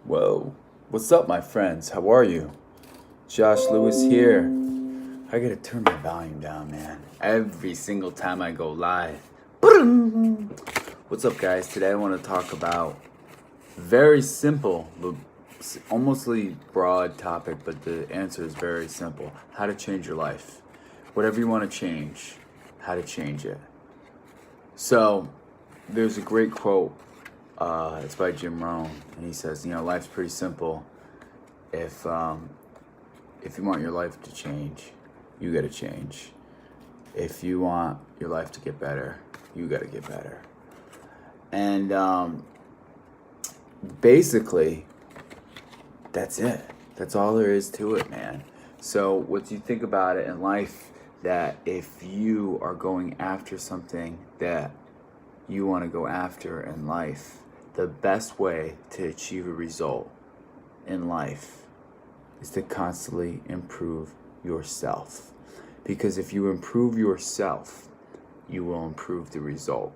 Whoa. What's up, my friends? How are you? Josh Lewis here. I gotta turn my volume down, man. Every single time I go live. What's up, guys? Today I want to talk about very simple, but almostly broad topic, but the answer is very simple. How to change your life. Whatever you want to change, how to change it. So, there's a great quote. It's by Jim Rohn, and he says, life's pretty simple. If you want your life to change, you gotta change. If you want your life to get better, you gotta get better. And basically, that's it. That's all there is to it, man. So what you think about it in life, that if you are going after something that you want to go after in life, the best way to achieve a result in life is to constantly improve yourself. Because if you improve yourself, you will improve the result.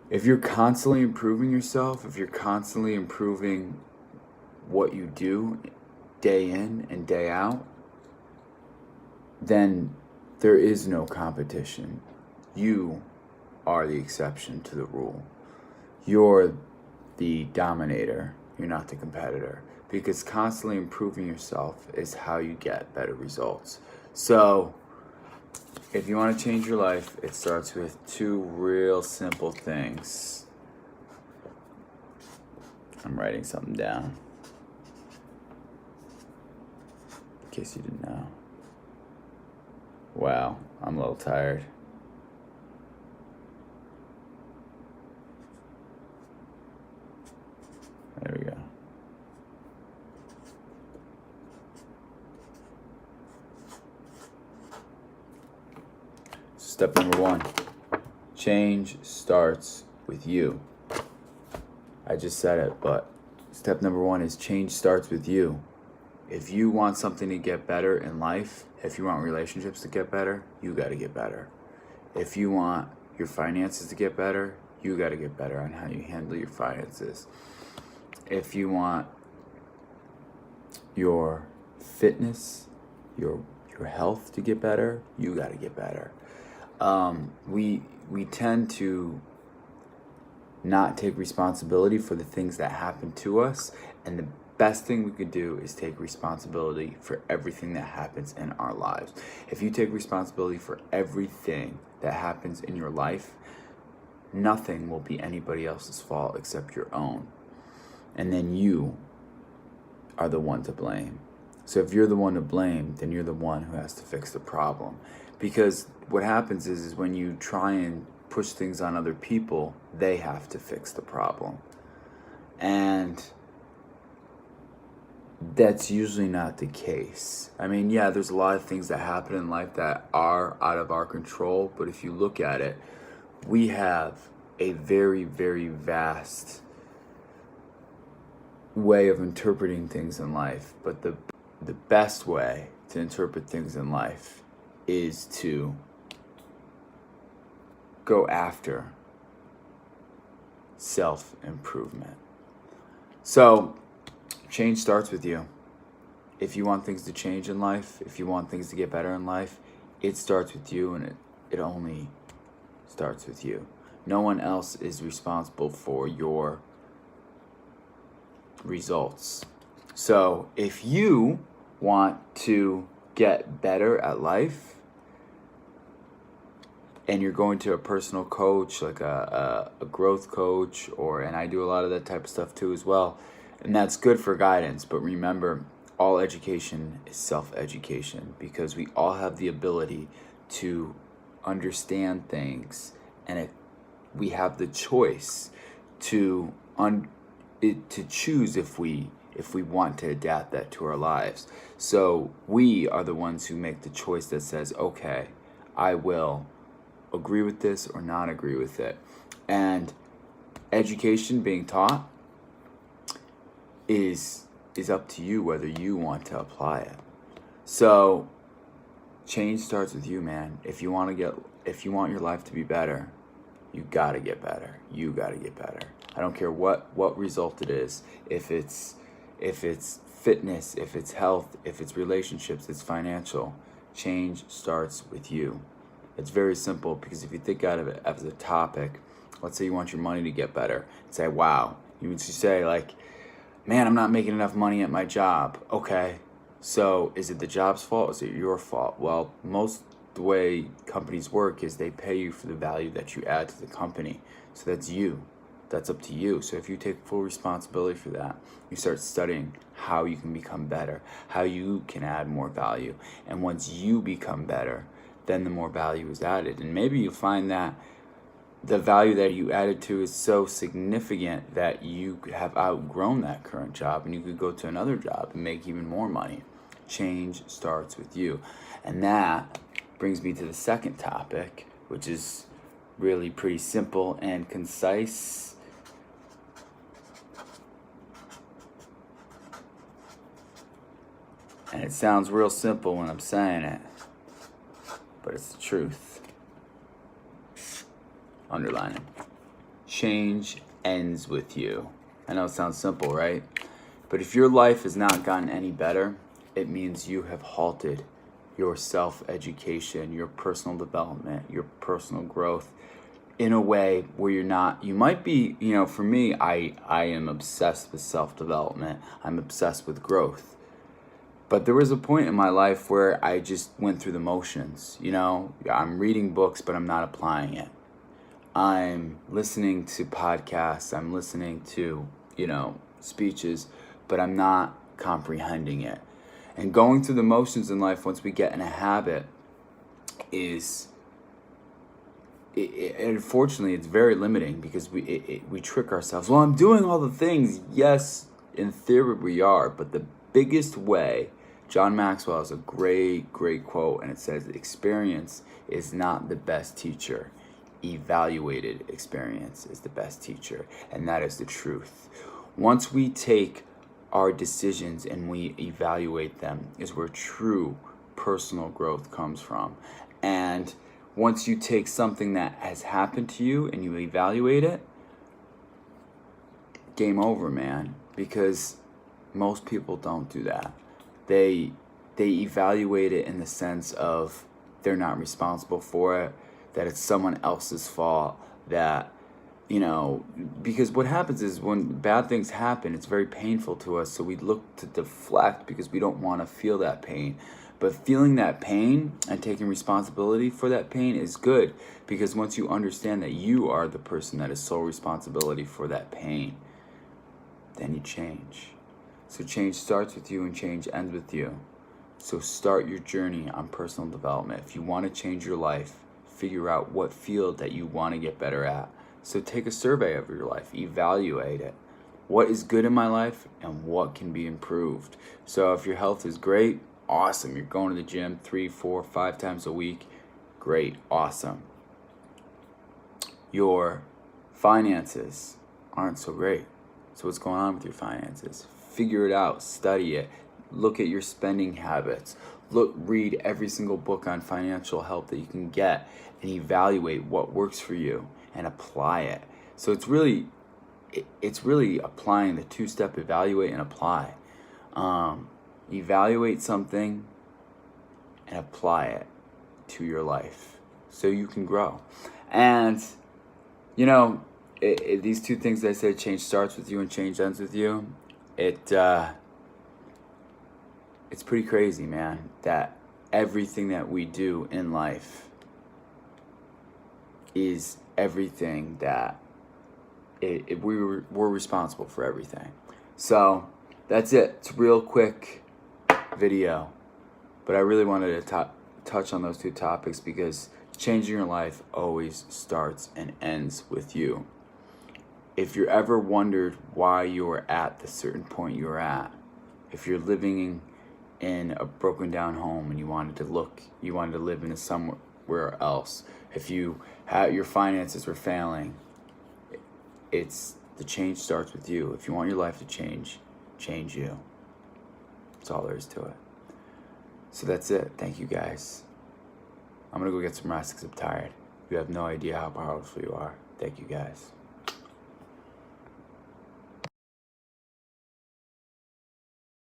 If you're constantly improving yourself, if you're constantly improving what you do day in and day out, then there is no competition. You are the exception to the rule. You're the dominator. You're not the competitor. Because constantly improving yourself is how you get better results. So, if you want to change your life, it starts with two real simple things. I'm writing something down, in case you didn't know. Wow, I'm a little tired. There we go. Step number 1. Change starts with you. I just said it, but step number 1 is change starts with you. If you want something to get better in life, if you want relationships to get better, you got to get better. If you want your finances to get better, you got to get better on how you handle your finances. If you want your fitness, your health to get better, you got to get better. We tend to not take responsibility for the things that happen to us, and the best thing we could do is take responsibility for everything that happens in our lives. If you take responsibility for everything that happens in your life, nothing will be anybody else's fault except your own. And then you are the one to blame. So if you're the one to blame, then you're the one who has to fix the problem. Because what happens is when you try and push things on other people, they have to fix the problem. And that's usually not the case. I mean, yeah, there's a lot of things that happen in life that are out of our control, but if you look at it, we have a very, very vast way of interpreting things in life. But the best way to interpret things in life is to go after self-improvement. So, change starts with you. If you want things to change in life, if you want things to get better in life, it starts with you, and it only starts with you. No one else is responsible for your results. So if you want to get better at life, and you're going to a personal coach, like a growth coach, and I do a lot of that type of stuff too as well, and that's good for guidance. But remember, all education is self-education, because we all have the ability to understand things, and we have the choice to choose if we want to adapt that to our lives. So we are the ones who make the choice that says, okay, I will agree with this or not agree with it. And education being taught is up to you whether you want to apply it. So change starts with you, man. If you want your life to be better, you gotta get better. You gotta get better. I don't care what result it is. If it's fitness, if it's health, if it's relationships, it's financial. Change starts with you. It's very simple, because if you think out of it as a topic, let's say you want your money to get better, and say, wow, you would say like, man, I'm not making enough money at my job. Okay, so is it the job's fault? Is it your fault? Well, the way companies work is they pay you for the value that you add to the company. So that's you. That's up to you. So if you take full responsibility for that, you start studying how you can become better, how you can add more value. And once you become better, then the more value is added. And maybe you find that the value that you added to is so significant that you have outgrown that current job and you could go to another job and make even more money. Change starts with you. And that brings me to the second topic, which is really pretty simple and concise. And it sounds real simple when I'm saying it, but it's the truth. Underline it. Change ends with you. I know it sounds simple, right? But if your life has not gotten any better, it means you have halted your self-education, your personal development, your personal growth in a way where you might be, for me, I am obsessed with self-development. I'm obsessed with growth. But there was a point in my life where I just went through the motions, I'm reading books, but I'm not applying it. I'm listening to podcasts, I'm listening to, speeches, but I'm not comprehending it. And going through the motions in life, once we get in a habit, unfortunately, it's very limiting, because we trick ourselves. Well, I'm doing all the things. Yes, in theory we are, but the biggest way, John Maxwell has a great quote, and it says, experience is not the best teacher. Evaluated experience is the best teacher. And that is the truth. Once we take our decisions and we evaluate them is where true personal growth comes from. And once you take something that has happened to you and you evaluate it, game over, man. Because most people don't do that. They evaluate it in the sense of they're not responsible for it, that it's someone else's fault, that, because what happens is when bad things happen, it's very painful to us, so we look to deflect because we don't want to feel that pain. But feeling that pain and taking responsibility for that pain is good, because once you understand that you are the person that is sole responsibility for that pain, then you change. So change starts with you and change ends with you. So start your journey on personal development. If you want to change your life, figure out what field that you want to get better at. So take a survey of your life, evaluate it. What is good in my life and what can be improved? So if your health is great, awesome. You're going to the gym 3, 4, 5 times a week, great, awesome. Your finances aren't so great. So what's going on with your finances? Figure it out, study it, look at your spending habits. Read every single book on financial health that you can get and evaluate what works for you and apply it. So it's really applying the 2-step evaluate and apply. Evaluate something and apply it to your life so you can grow. And, these two things that I said, change starts with you and change ends with you, it's pretty crazy, man, that everything that we do in life is everything that we're responsible for everything. So that's it. It's a real quick video, but I really wanted to touch on those two topics because changing your life always starts and ends with you. If you ever wondered why you're at the certain point you're at, if you're living in a broken down home and you wanted to live in somewhere else, if your finances were failing, the change starts with you. If you want your life to change you. That's all there is to it. So that's it. Thank you guys. I'm gonna go get some rest because I'm tired. You have no idea how powerful you are. Thank you guys.